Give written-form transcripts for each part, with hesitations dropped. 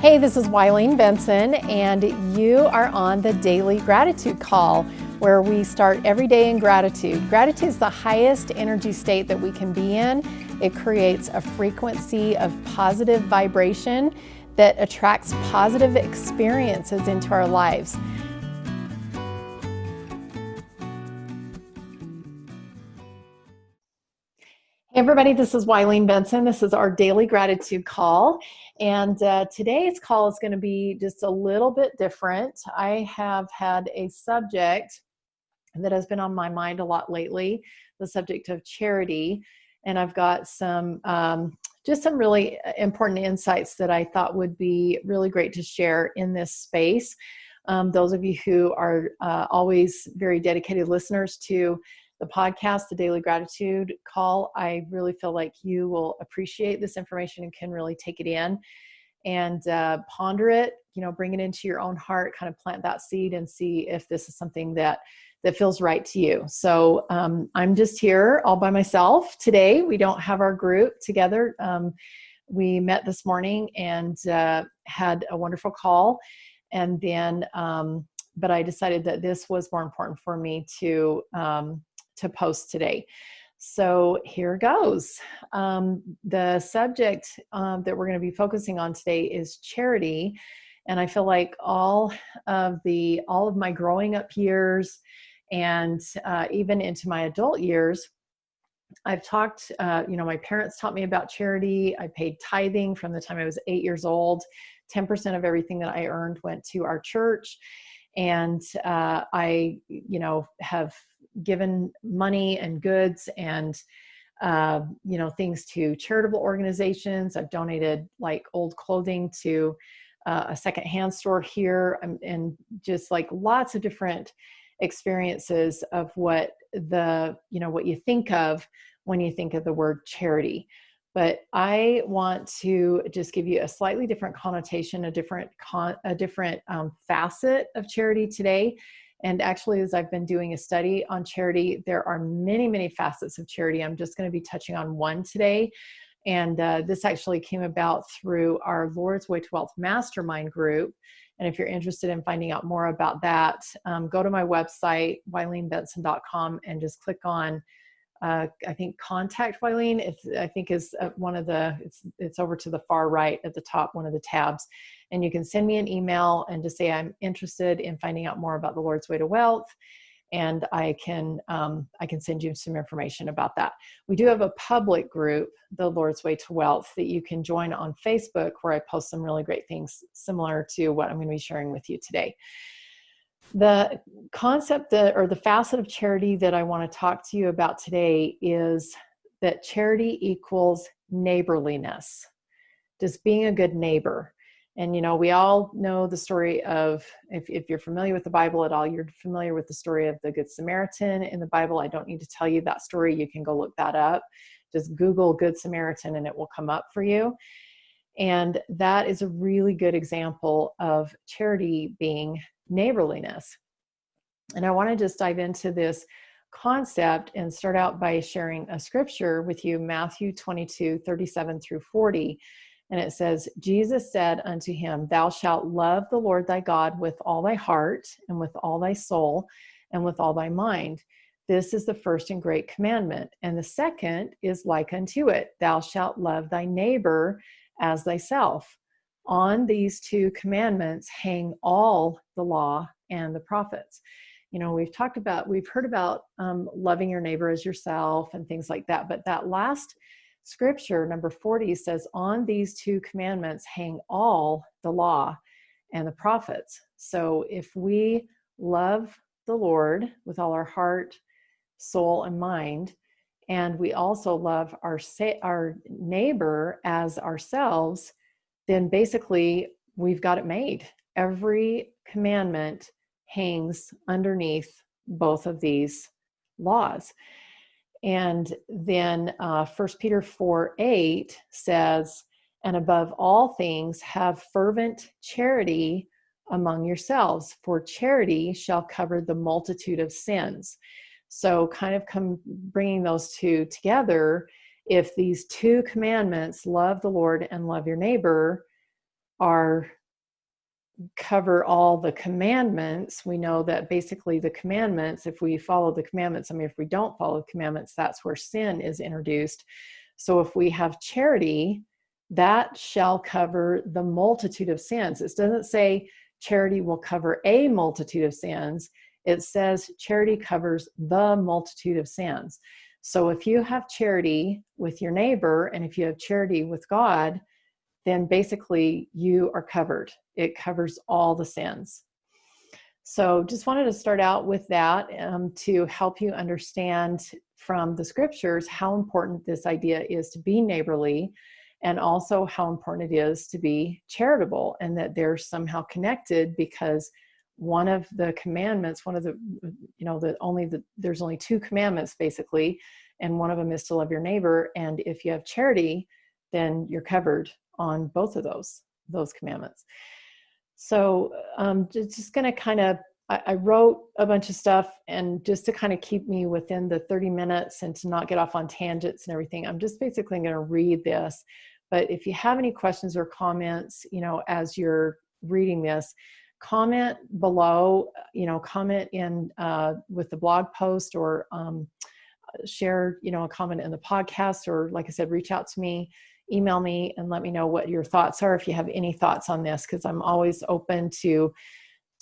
Hey, this is Wileen Benson, and you are on the Daily Gratitude Call, where we start every day in gratitude. Gratitude is the highest energy state that we can be in. It creates a frequency of positive vibration that attracts positive experiences into our lives. Hey everybody, this is Wileen Benson. This is our Daily Gratitude Call. And today's call is going to be just a little bit different. I have had a subject that has been on my mind a lot lately, the subject of charity. And I've got some just some really important insights that I thought would be really great to share in this space. Those of you who are always very dedicated listeners to the podcast, the Daily Gratitude Call, I really feel like you will appreciate this information and can really take it in and ponder it, bring it into your own heart, kind of plant that seed and see if this is something that feels right to you. So I'm just here all by myself today. We don't have our group together. We met this morning and had a wonderful call. And then, but I decided that this was more important for me to post today. So here goes. The subject that we're going to be focusing on today is charity. And I feel like all of my growing up years and even into my adult years, I've talked, my parents taught me about charity. I paid tithing from the time I was 8 years old. 10% of everything that I earned went to our church. And I, have given money and goods and, things to charitable organizations. I've donated like old clothing to a secondhand store here and just like lots of different experiences of what you think of when you think of the word charity. But I want to just give you a slightly different connotation, a different facet of charity today. And actually, as I've been doing a study on charity, there are many, many facets of charity. I'm just going to be touching on one today. And this actually came about through our Lord's Way to Wealth Mastermind group. And if you're interested in finding out more about that, go to my website, WileenBenson.com, and just click on I think contact Wileen. I think is one of it's over to the far right at the top, one of the tabs, and you can send me an email and just say I'm interested in finding out more about the Lord's Way to Wealth, and I can send you some information about that. We do have a public group, the Lord's Way to Wealth, that you can join on Facebook, where I post some really great things similar to what I'm going to be sharing with you today. The concept or the facet of charity that I want to talk to you about today is that charity equals neighborliness, just being a good neighbor. And, we all know the story of, if you're familiar with the Bible at all, you're familiar with the story of the Good Samaritan in the Bible. I don't need to tell you that story. You can go look that up. Just Google Good Samaritan and it will come up for you. And that is a really good example of charity being neighborliness. And I want to just dive into this concept and start out by sharing a scripture with you, Matthew 22:37 through 40. And it says, Jesus said unto him, Thou shalt love the Lord thy God with all thy heart and with all thy soul and with all thy mind. This is the first and great commandment. And the second is like unto it. Thou shalt love thy neighbor as thyself. On these two commandments hang all the law and the prophets. We've heard about loving your neighbor as yourself and things like that. But that last scripture, number 40, says, on these two commandments hang all the law and the prophets. So if we love the Lord with all our heart, soul, and mind, and we also love our neighbor as ourselves, then basically we've got it made. Every commandment hangs underneath both of these laws. And then 1 Peter 4:8 says, and above all things have fervent charity among yourselves, for charity shall cover the multitude of sins. So kind of bringing those two together, if these two commandments, love the Lord and love your neighbor, are cover all the commandments. We know that basically the commandments, if we follow the commandments, I mean, if we don't follow the commandments, that's where sin is introduced. So if we have charity, that shall cover the multitude of sins. It doesn't say charity will cover a multitude of sins. It says charity covers the multitude of sins. So if you have charity with your neighbor, and if you have charity with God, then basically you are covered. It covers all the sins. So just wanted to start out with that to help you understand from the scriptures how important this idea is to be neighborly, and also how important it is to be charitable, and that they're somehow connected, because one of the commandments, one of the, there's only two commandments basically, and one of them is to love your neighbor. And if you have charity, then you're covered on both of those commandments. So just going to kind of, I wrote a bunch of stuff, and just to kind of keep me within the 30 minutes and to not get off on tangents and everything, I'm just basically going to read this. But if you have any questions or comments, as you're reading this, comment below, comment in with the blog post, or share, a comment in the podcast, or like I said, reach out to me, email me, and let me know what your thoughts are if you have any thoughts on this, because I'm always open to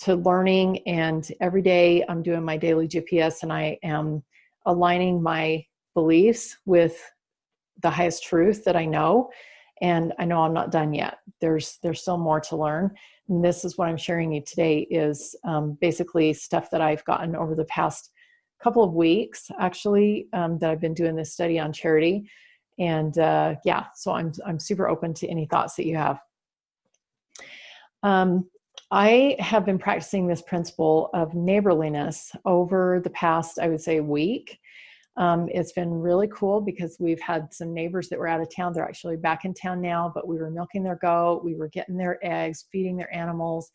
learning. And every day I'm doing my daily GPS, and I am aligning my beliefs with the highest truth that I know. And I know I'm not done yet. There's still more to learn. And this is what I'm sharing you today, is basically stuff that I've gotten over the past couple of weeks, actually, that I've been doing this study on charity. And so I'm super open to any thoughts that you have. I have been practicing this principle of neighborliness over the past, I would say, week. It's been really cool, because we've had some neighbors that were out of town. They're actually back in town now, but we were milking their goat. We were getting their eggs, feeding their animals.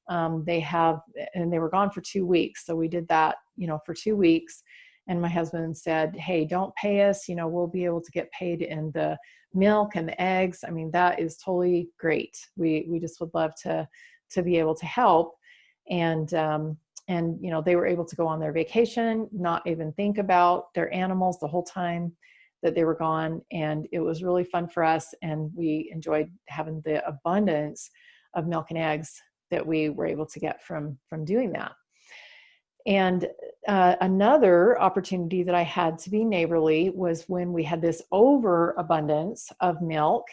And they were gone for 2 weeks. So we did that, for 2 weeks. And my husband said, hey, don't pay us. We'll be able to get paid in the milk and the eggs. I mean, that is totally great. We just would love to be able to help. And they were able to go on their vacation, not even think about their animals the whole time that they were gone. And it was really fun for us. And we enjoyed having the abundance of milk and eggs that we were able to get from doing that. And another opportunity that I had to be neighborly was when we had this overabundance of milk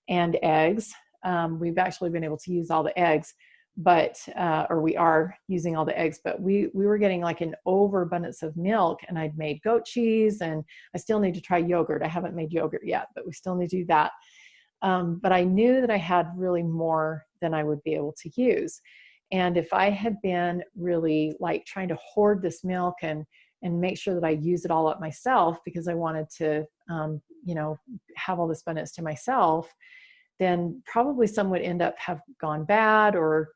and eggs. We've actually been able to use all the eggs, or we are using all the eggs, but we were getting like an overabundance of milk, and I'd made goat cheese, and I still need to try yogurt. I haven't made yogurt yet, but we still need to do that. But I knew that I had really more than I would be able to use. And if I had been really like trying to hoard this milk and make sure that I use it all up myself, because I wanted to, have all this abundance to myself, then probably some would end up have gone bad, or,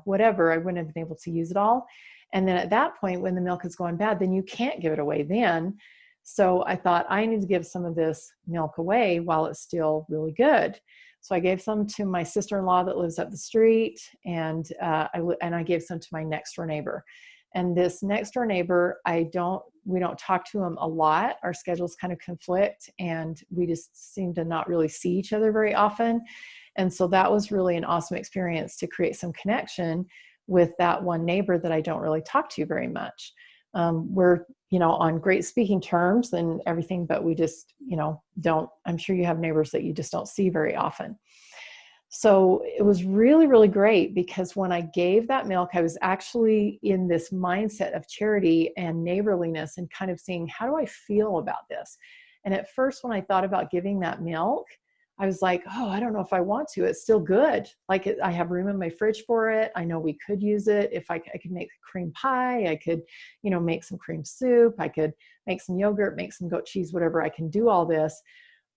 whatever. I wouldn't have been able to use it all. And then at that point, when the milk has gone bad, then you can't give it away then. So I thought, I need to give some of this milk away while it's still really good. So I gave some to my sister-in-law that lives up the street, and I gave some to my next door neighbor. And this next door neighbor, we don't talk to him a lot. Our schedules kind of conflict, and we just seem to not really see each other very often. And so that was really an awesome experience to create some connection with that one neighbor that I don't really talk to very much. We're, on great speaking terms and everything, but we just, I'm sure you have neighbors that you just don't see very often. So it was really, really great, because when I gave that milk, I was actually in this mindset of charity and neighborliness, and kind of seeing, how do I feel about this? And at first, when I thought about giving that milk, I was like, oh, I don't know if I want to. It's still good. Like, I have room in my fridge for it. I know we could use it. If I could make cream pie, I could, make some cream soup. I could make some yogurt, make some goat cheese, whatever. I can do all this.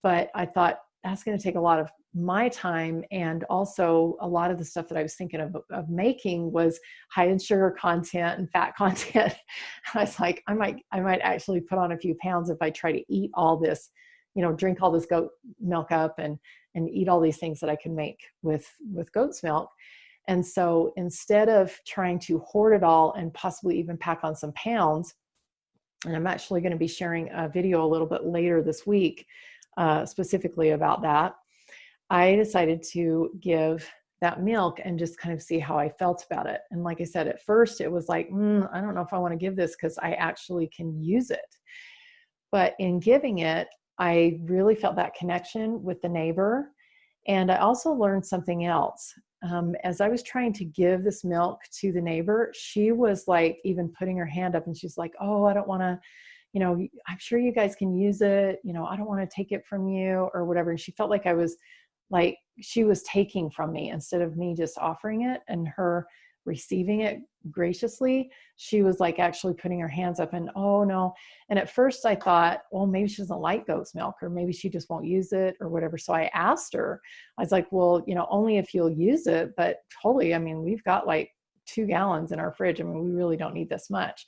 But I thought, that's going to take a lot of my time. And also a lot of the stuff that I was thinking of making was high in sugar content and fat content. I was like, I might actually put on a few pounds if I try to eat all this, drink all this goat milk up and and eat all these things that I can make with goat's milk. And so instead of trying to hoard it all and possibly even pack on some pounds, and I'm actually going to be sharing a video a little bit later this week, specifically about that, I decided to give that milk and just kind of see how I felt about it. And like I said, at first it was like, I don't know if I want to give this because I actually can use it. But in giving it, I really felt that connection with the neighbor. And I also learned something else. As I was trying to give this milk to the neighbor, she was like even putting her hand up and she's like, oh, I don't want to, I'm sure you guys can use it. I don't want to take it from you or whatever. And she felt like I was like, she was taking from me instead of me just offering it and her receiving it graciously. She was like actually putting her hands up and, oh no. And at first I thought, well, maybe she doesn't like goat's milk or maybe she just won't use it or whatever. So I asked her, I was like, well, only if you'll use it, but totally. I mean, we've got like 2 gallons in our fridge. I mean, we really don't need this much.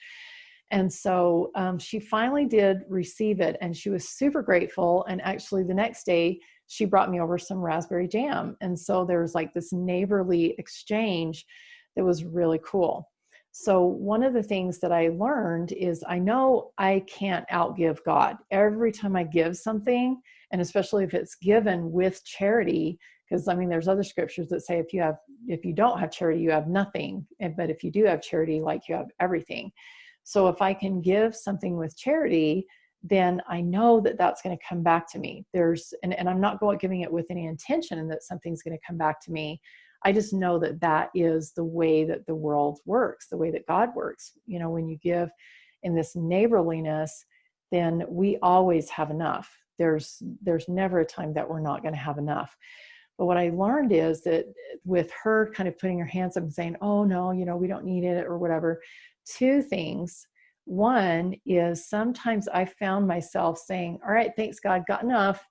And so she finally did receive it and she was super grateful. And actually the next day she brought me over some raspberry jam. And so there was like this neighborly exchange that was really cool. So one of the things that I learned is I know I can't outgive God. Every time I give something, and especially if it's given with charity, because I mean, there's other scriptures that say if you don't have charity, you have nothing. But if you do have charity, like you have everything. So if I can give something with charity, then I know that that's going to come back to me. And I'm not giving it with any intention and that something's going to come back to me. I just know that that is the way that the world works, the way that God works. When you give in this neighborliness, then we always have enough. There's never a time that we're not going to have enough. But what I learned is that with her kind of putting her hands up and saying, oh no, we don't need it or whatever, 2 things. One is sometimes I found myself saying, all right, thanks God, got enough.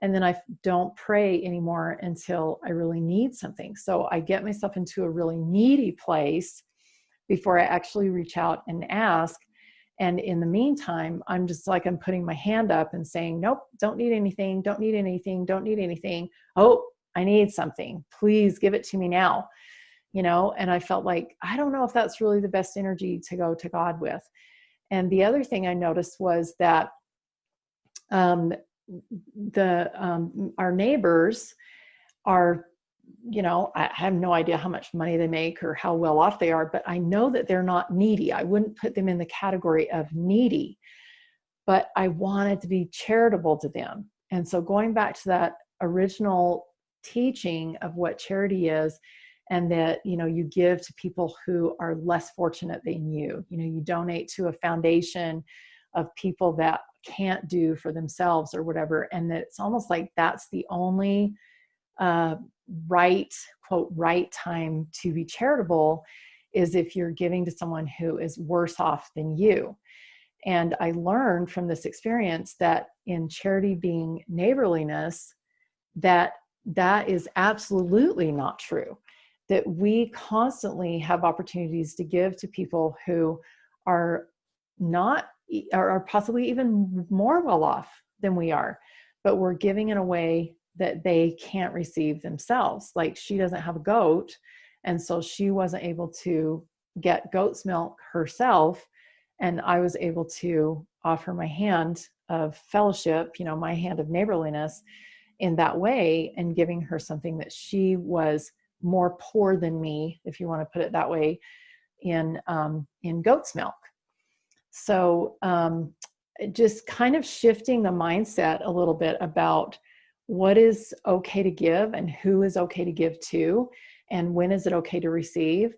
And then I don't pray anymore until I really need something. So I get myself into a really needy place before I actually reach out and ask. And in the meantime, I'm just like, I'm putting my hand up and saying, nope, don't need anything, don't need anything, don't need anything. Oh, I need something. Please give it to me now. And I felt like, I don't know if that's really the best energy to go to God with. And the other thing I noticed was that our neighbors are, I have no idea how much money they make or how well off they are, but I know that they're not needy. I wouldn't put them in the category of needy, but I wanted to be charitable to them. And so going back to that original teaching of what charity is, and that, you give to people who are less fortunate than you. You donate to a foundation of people that can't do for themselves or whatever. And that it's almost like that's the only right, quote, right time to be charitable is if you're giving to someone who is worse off than you. And I learned from this experience that in charity being neighborliness, that is absolutely not true. That we constantly have opportunities to give to people who are possibly even more well off than we are, but we're giving in a way that they can't receive themselves. Like she doesn't have a goat, and so she wasn't able to get goat's milk herself, and I was able to offer my hand of fellowship, my hand of neighborliness in that way, and giving her something that she was more poor than me, if you want to put it that way, in goat's milk. So just kind of shifting the mindset a little bit about what is okay to give and who is okay to give to, and when is it okay to receive.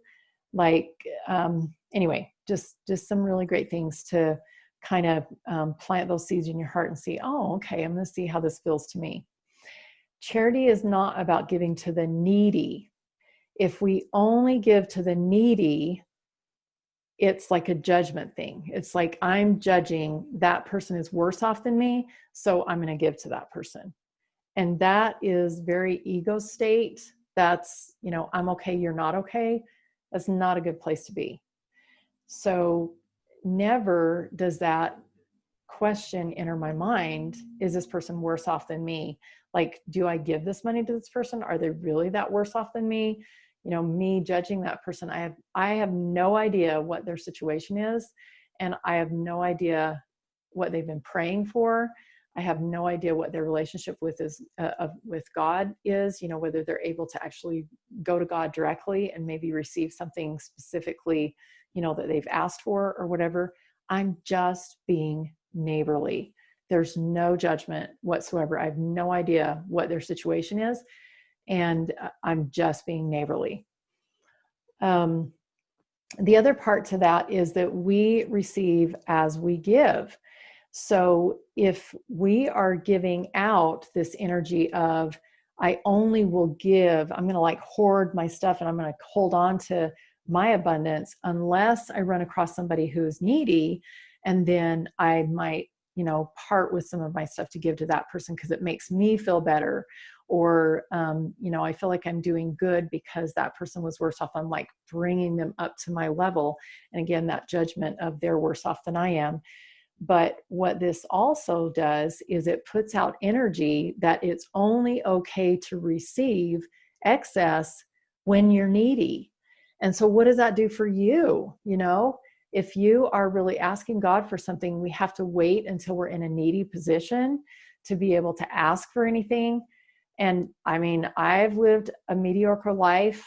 Anyway, just some really great things to kind of plant those seeds in your heart and see, oh, okay, I'm going to see how this feels to me. Charity is not about giving to the needy. If we only give to the needy, it's like a judgment thing. It's like I'm judging that person is worse off than me, so I'm going to give to that person. And that is very ego state. That's, I'm okay, you're not okay. That's not a good place to be. So never does that question enter my mind, is this person worse off than me? Like, do I give this money to this person? Are they really that worse off than me? Me judging that person, I have no idea what their situation is. And I have no idea what they've been praying for. I have no idea what their relationship with God is, whether they're able to actually go to God directly and maybe receive something specifically, that they've asked for or whatever. I'm just being neighborly. There's no judgment whatsoever. I have no idea what their situation is, and I'm just being neighborly. The other part to that is that we receive as we give. So if we are giving out this energy of, I only will give, I'm going to like hoard my stuff and I'm going to hold on to my abundance unless I run across somebody who's needy, and then I might, part with some of my stuff to give to that person because it makes me feel better. Or, I feel like I'm doing good because that person was worse off. I'm like bringing them up to my level. And again, that judgment of they're worse off than I am. But what this also does is it puts out energy that it's only okay to receive excess when you're needy. And so what does that do for you? If you are really asking God for something, we have to wait until we're in a needy position to be able to ask for anything. And I mean, I've lived a mediocre life.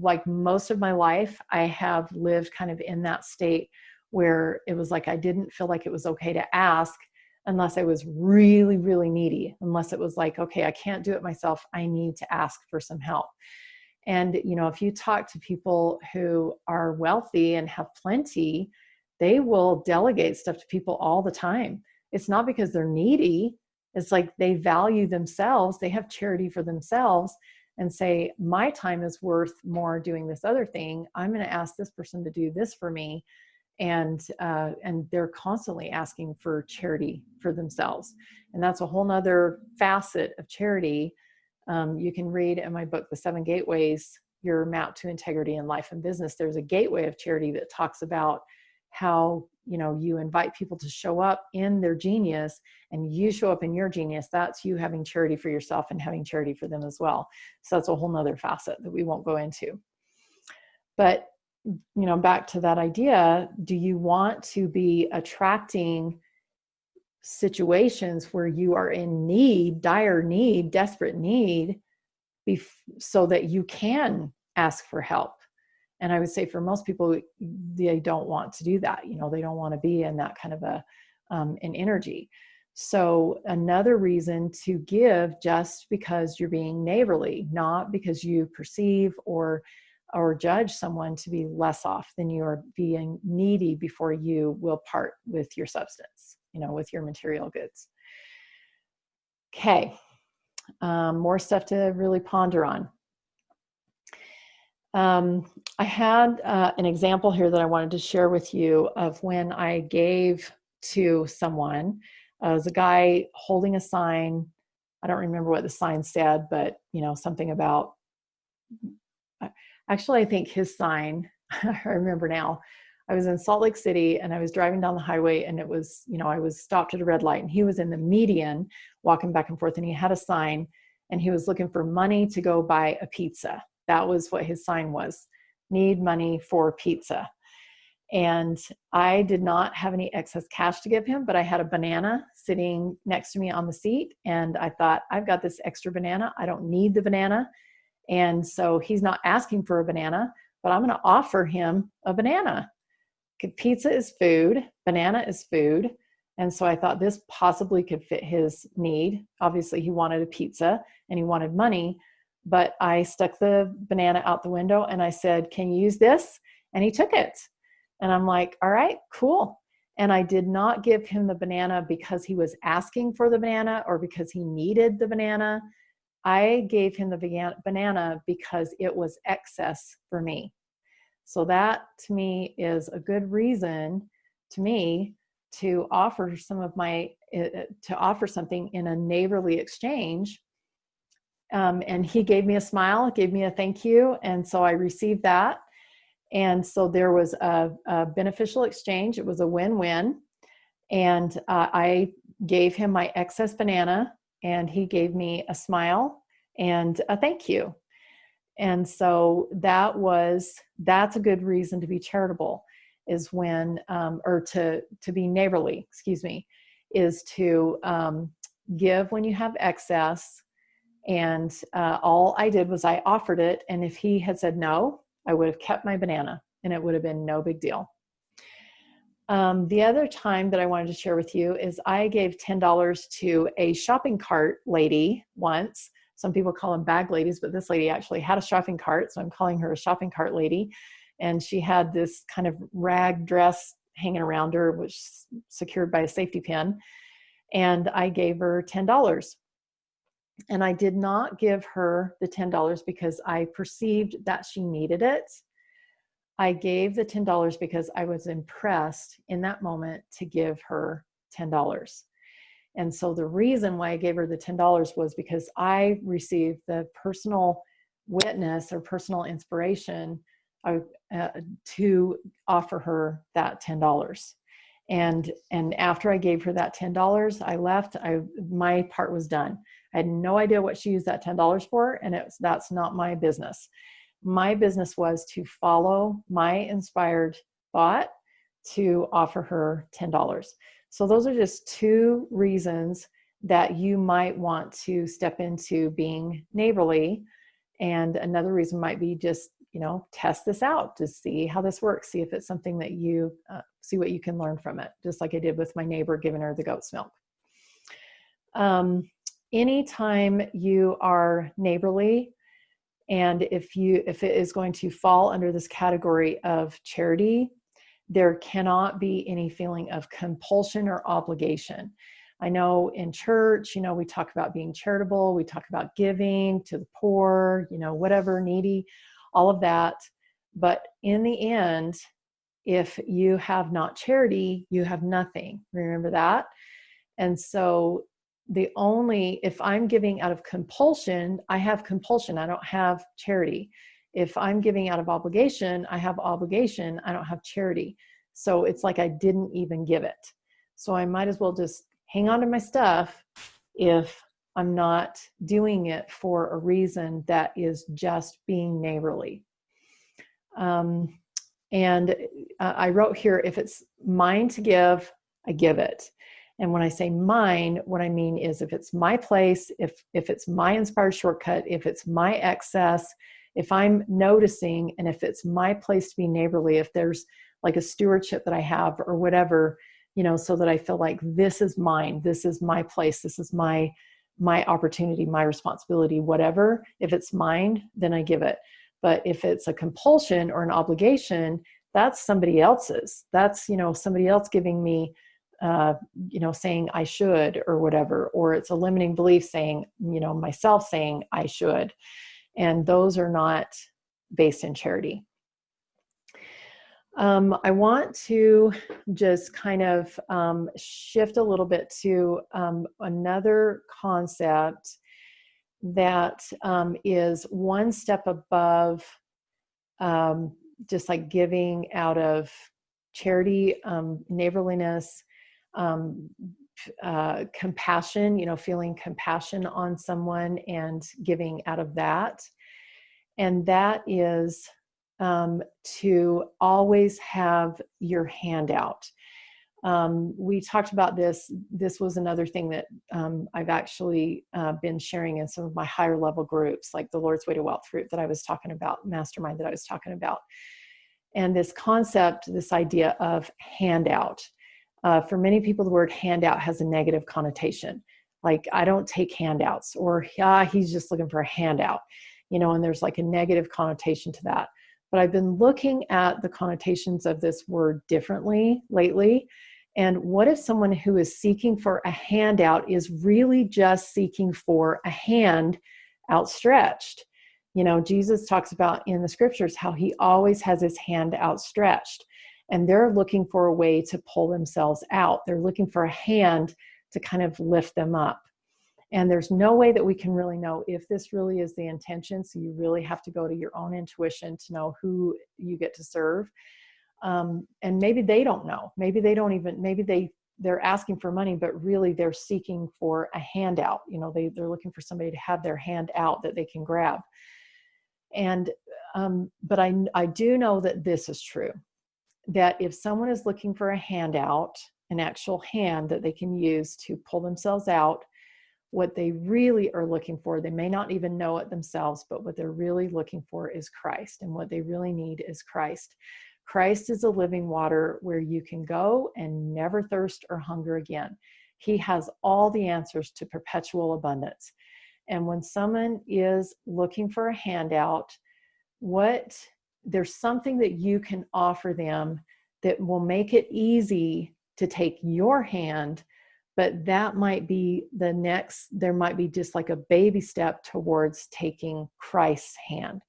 Like most of my life, I have lived kind of in that state where it was like I didn't feel like it was okay to ask unless I was really, really needy, unless it was like, okay, I can't do it myself. I need to ask for some help. And, if you talk to people who are wealthy and have plenty, they will delegate stuff to people all the time. It's not because they're needy. It's like they value themselves. They have charity for themselves and say, my time is worth more doing this other thing. I'm going to ask this person to do this for me. And they're constantly asking for charity for themselves. And that's a whole nother facet of charity. You can read in my book, The 7 Gateways, Your Map to Integrity in Life and Business. There's a gateway of charity that talks about how, you invite people to show up in their genius and you show up in your genius. That's you having charity for yourself and having charity for them as well. So that's a whole nother facet that we won't go into. But back to that idea, do you want to be attracting situations where you are in need, dire need, desperate need, so that you can ask for help? And I would say for most people, they don't want to do that. They don't want to be in that kind of an energy. So another reason to give just because you're being neighborly, not because you perceive or judge someone to be less off than you are being needy before you will part with your substance, with your material goods. Okay. More stuff to really ponder on. I had an example here that I wanted to share with you of when I gave to someone. It was a guy holding a sign. I don't remember what the sign said, but something about, actually, I think his sign, I remember now, I was in Salt Lake City and I was driving down the highway and it was, I was stopped at a red light and he was in the median walking back and forth and he had a sign and he was looking for money to go buy a pizza. That was what his sign was. Need money for pizza. And I did not have any excess cash to give him, but I had a banana sitting next to me on the seat. And I thought, I've got this extra banana. I don't need the banana. And so he's not asking for a banana, but I'm going to offer him a banana. Pizza is food. Banana is food. And so I thought this possibly could fit his need. Obviously, he wanted a pizza and he wanted money, but I stuck the banana out the window and I said, can you use this? And he took it. And I'm like, all right, cool. And I did not give him the banana because he was asking for the banana or because he needed the banana. I gave him the banana because it was excess for me. So that to me is a good reason to me to offer to offer something in a neighborly exchange. And he gave me a smile, gave me a thank you. And so I received that. And so there was a beneficial exchange. It was a win-win. And I gave him my excess banana, and he gave me a smile and a thank you. And so that's a good reason to be charitable, is when, or to be neighborly, excuse me, is to give when you have excess. And all I did was I offered it. And if he had said no, I would have kept my banana and it would have been no big deal. The other time that I wanted to share with you is I gave $10 to a shopping cart lady once. Some people call them bag ladies, but this lady actually had a shopping cart, so I'm calling her a shopping cart lady. And she had this kind of rag dress hanging around her, which was secured by a safety pin. And I gave her $10. And I did not give her the $10 because I perceived that she needed it. I gave the $10 because I was impressed in that moment to give her $10. And so the reason why I gave her the $10 was because I received the personal witness or personal inspiration to offer her that $10. And after I gave her that $10, I left. My part was done. I had no idea what she used that $10 for, and that's not my business. My business was to follow my inspired thought to offer her $10. So those are just two reasons that you might want to step into being neighborly. And another reason might be just, test this out to see how this works. See if it's something that you see what you can learn from it. Just like I did with my neighbor giving her the goat's milk. Anytime you are neighborly, and if it is going to fall under this category of charity, there cannot be any feeling of compulsion or obligation. I know in church, we talk about being charitable, we talk about giving to the poor, whatever, needy, all of that. But in the end, if you have not charity, you have nothing. Remember that? And so if I'm giving out of compulsion, I have compulsion. I don't have charity. If I'm giving out of obligation, I have obligation. I don't have charity. So it's like I didn't even give it. So I might as well just hang on to my stuff if I'm not doing it for a reason that is just being neighborly. And I wrote here, if it's mine to give, I give it. And when I say mine, what I mean is if it's my place, if it's my inspired shortcut, if it's my excess, if I'm noticing, and if it's my place to be neighborly, if there's like a stewardship that I have or whatever, so that I feel like this is mine, this is my place, this is my opportunity, my responsibility, whatever. If it's mine, then I give it. But if it's a compulsion or an obligation, that's somebody else's. That's, somebody else giving me, saying I should or whatever, or it's a limiting belief saying, myself saying I should. And those are not based in charity. I want to just kind of shift a little bit to another concept that is one step above just like giving out of charity, neighborliness, compassion, feeling compassion on someone and giving out of that. And that is to always have your hand out. We talked about this. This was another thing that I've actually been sharing in some of my higher level groups, like the Lord's Way to Wealth group that I was talking about, mastermind that I was talking about. And this concept, this idea of handout. For many people, the word handout has a negative connotation. Like, I don't take handouts, or he's just looking for a handout, and there's like a negative connotation to that. But I've been looking at the connotations of this word differently lately. And what if someone who is seeking for a handout is really just seeking for a hand outstretched? Jesus talks about in the scriptures how he always has his hand outstretched, and they're looking for a way to pull themselves out. They're looking for a hand to kind of lift them up. And there's no way that we can really know if this really is the intention. So you really have to go to your own intuition to know who you get to serve. And maybe they don't know. Maybe they they're asking for money, but really they're seeking for a handout. They're looking for somebody to have their hand out that they can grab. And but I do know that this is true, that if someone is looking for a handout, an actual hand that they can use to pull themselves out, what they really are looking for, they may not even know it themselves, but what they're really looking for is Christ. And what they really need is Christ. Christ is a living water where you can go and never thirst or hunger again. He has all the answers to perpetual abundance. And when someone is looking for a handout, there's something that you can offer them that will make it easy to take your hand, but that might be there might be just like a baby step towards taking Christ's hand.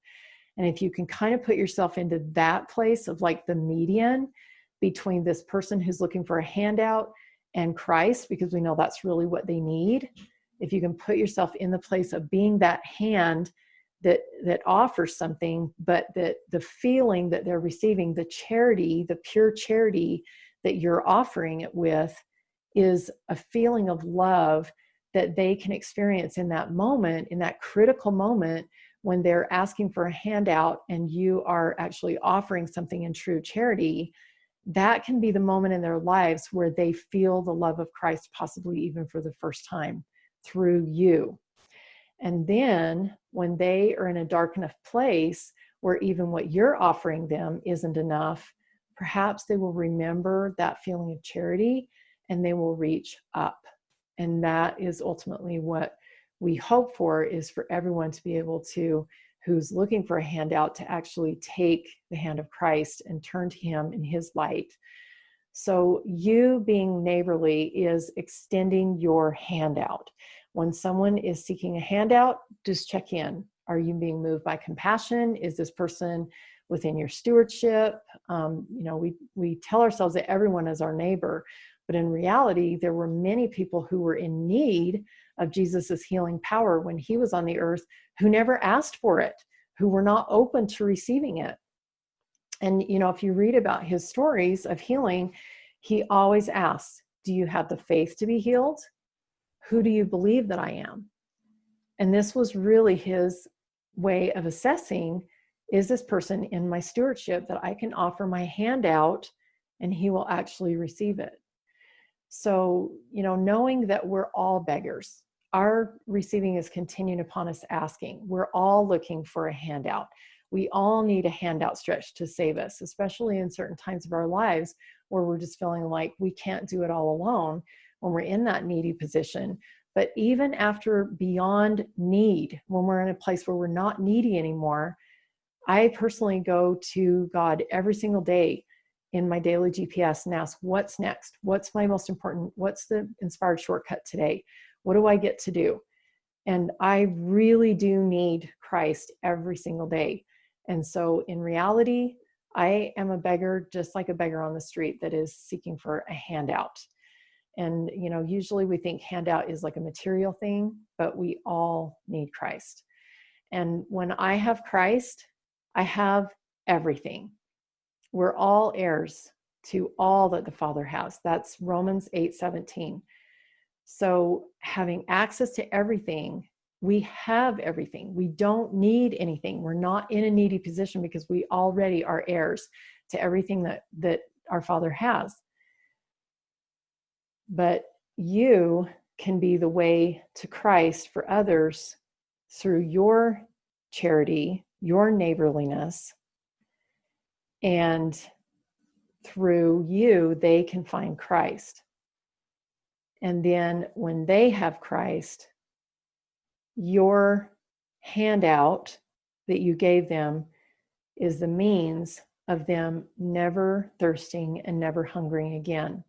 And if you can kind of put yourself into that place of like the median between this person who's looking for a handout and Christ, because we know that's really what they need. If you can put yourself in the place of being that hand that offers something, but that the feeling that they're receiving, the charity, the pure charity that you're offering it with, is a feeling of love that they can experience in that moment, in that critical moment when they're asking for a handout and you are actually offering something in true charity. That can be the moment in their lives where they feel the love of Christ, possibly even for the first time through you. And then when they are in a dark enough place where even what you're offering them isn't enough, perhaps they will remember that feeling of charity and they will reach up. And that is ultimately what we hope for, is for everyone to be able to, who's looking for a handout, to actually take the hand of Christ and turn to him in his light. So you being neighborly is extending your hand out. When someone is seeking a handout, just check in. Are you being moved by compassion? Is this person within your stewardship? We tell ourselves that everyone is our neighbor, but in reality, there were many people who were in need of Jesus's healing power when he was on the earth, who never asked for it, who were not open to receiving it. And, if you read about his stories of healing, he always asks, do you have the faith to be healed? Who do you believe that I am? And this was really his way of assessing, is this person in my stewardship that I can offer my hand out and he will actually receive it? So, knowing that we're all beggars, our receiving is contingent upon us asking. We're all looking for a handout. We all need a handout stretch to save us, especially in certain times of our lives where we're just feeling like we can't do it all alone, when we're in that needy position. But even after beyond need, when we're in a place where we're not needy anymore, I personally go to God every single day in my daily GPS and ask, what's next? What's my most important? What's the inspired shortcut today? What do I get to do? And I really do need Christ every single day. And so in reality, I am a beggar, just like a beggar on the street that is seeking for a handout. And, usually we think handout is like a material thing, but we all need Christ. And when I have Christ, I have everything. We're all heirs to all that the Father has. That's Romans 8:17. So having access to everything, we have everything. We don't need anything. We're not in a needy position because we already are heirs to everything that our Father has. But you can be the way to Christ for others through your charity, your neighborliness, and through you, they can find Christ. And then when they have Christ, your handout that you gave them is the means of them never thirsting and never hungering again.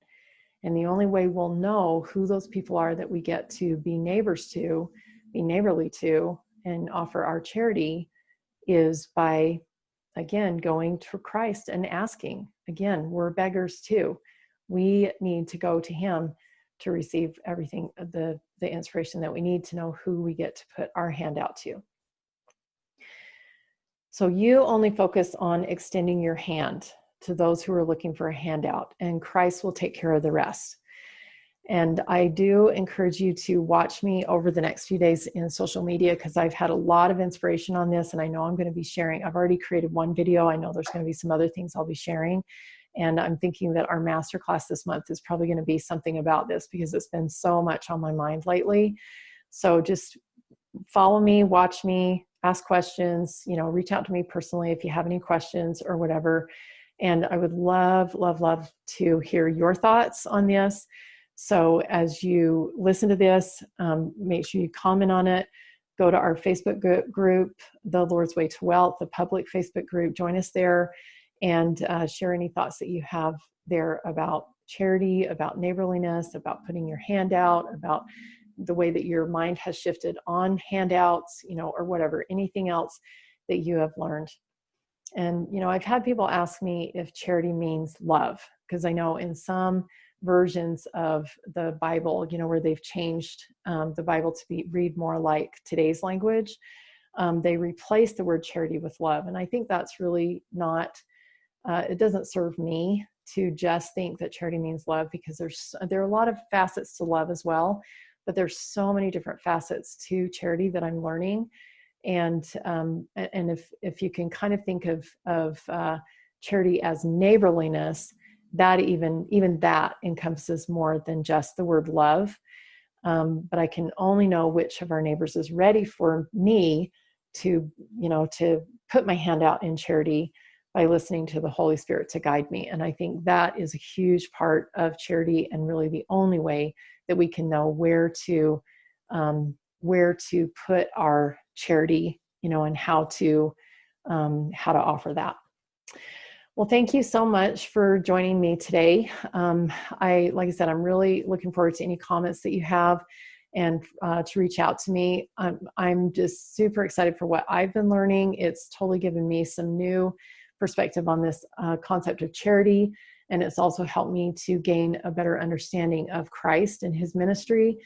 And the only way we'll know who those people are that we get to be neighbors to, be neighborly to, and offer our charity is by, again, going to Christ and asking. Again, we're beggars too. We need to go to him to receive everything, the inspiration that we need to know who we get to put our hand out to. So you only focus on extending your hand to those who are looking for a handout, and Christ will take care of the rest. And I do encourage you to watch me over the next few days in social media, because I've had a lot of inspiration on this, and I know I'm going to be sharing. I've already created one video. I know there's going to be some other things I'll be sharing. And I'm thinking that our masterclass this month is probably going to be something about this, because it's been so much on my mind lately. So just follow me, watch me, ask questions, reach out to me personally if you have any questions or whatever. And I would love, love, love to hear your thoughts on this. So as you listen to this, make sure you comment on it. Go to our Facebook group, The Lord's Way to Wealth, the public Facebook group. Join us there and share any thoughts that you have there about charity, about neighborliness, about putting your hand out, about the way that your mind has shifted on handouts, or whatever, anything else that you have learned. And, I've had people ask me if charity means love, because I know in some versions of the Bible, where they've changed the Bible to read more like today's language, they replace the word charity with love. And I think that's really not, it doesn't serve me to just think that charity means love, because there are a lot of facets to love as well, but there's so many different facets to charity that I'm learning. And if you can kind of think of charity as neighborliness, that even that encompasses more than just the word love. But I can only know which of our neighbors is ready for me to put my hand out in charity by listening to the Holy Spirit to guide me. And I think that is a huge part of charity, and really the only way that we can know where to put our charity, and how to offer that. Well, thank you so much for joining me today. Like I said, I'm really looking forward to any comments that you have, and to reach out to me. I'm just super excited for what I've been learning. It's totally given me some new perspective on this concept of charity. And it's also helped me to gain a better understanding of Christ and his ministry,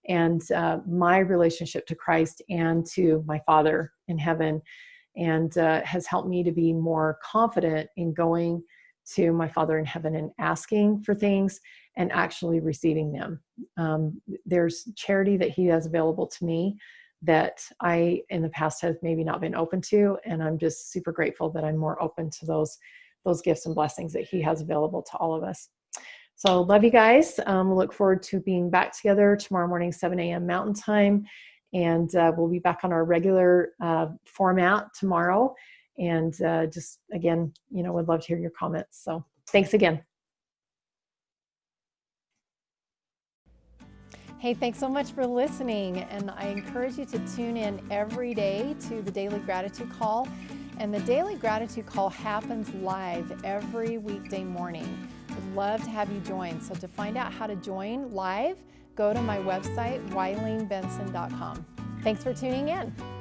and my relationship to Christ and to my Father in heaven, and has helped me to be more confident in going to my Father in heaven and asking for things and actually receiving them. There's charity that he has available to me that I, in the past, have maybe not been open to. And I'm just super grateful that I'm more open to those gifts and blessings that he has available to all of us. So love you guys. Look forward to being back together tomorrow morning, 7 a.m. Mountain Time. And we'll be back on our regular format tomorrow. And just, again, would love to hear your comments. So thanks again. Hey, thanks so much for listening. And I encourage you to tune in every day to the Daily Gratitude Call. And the Daily Gratitude Call happens live every weekday morning. I'd love to have you join. So to find out how to join live, go to my website, WileenBenson.com. Thanks for tuning in.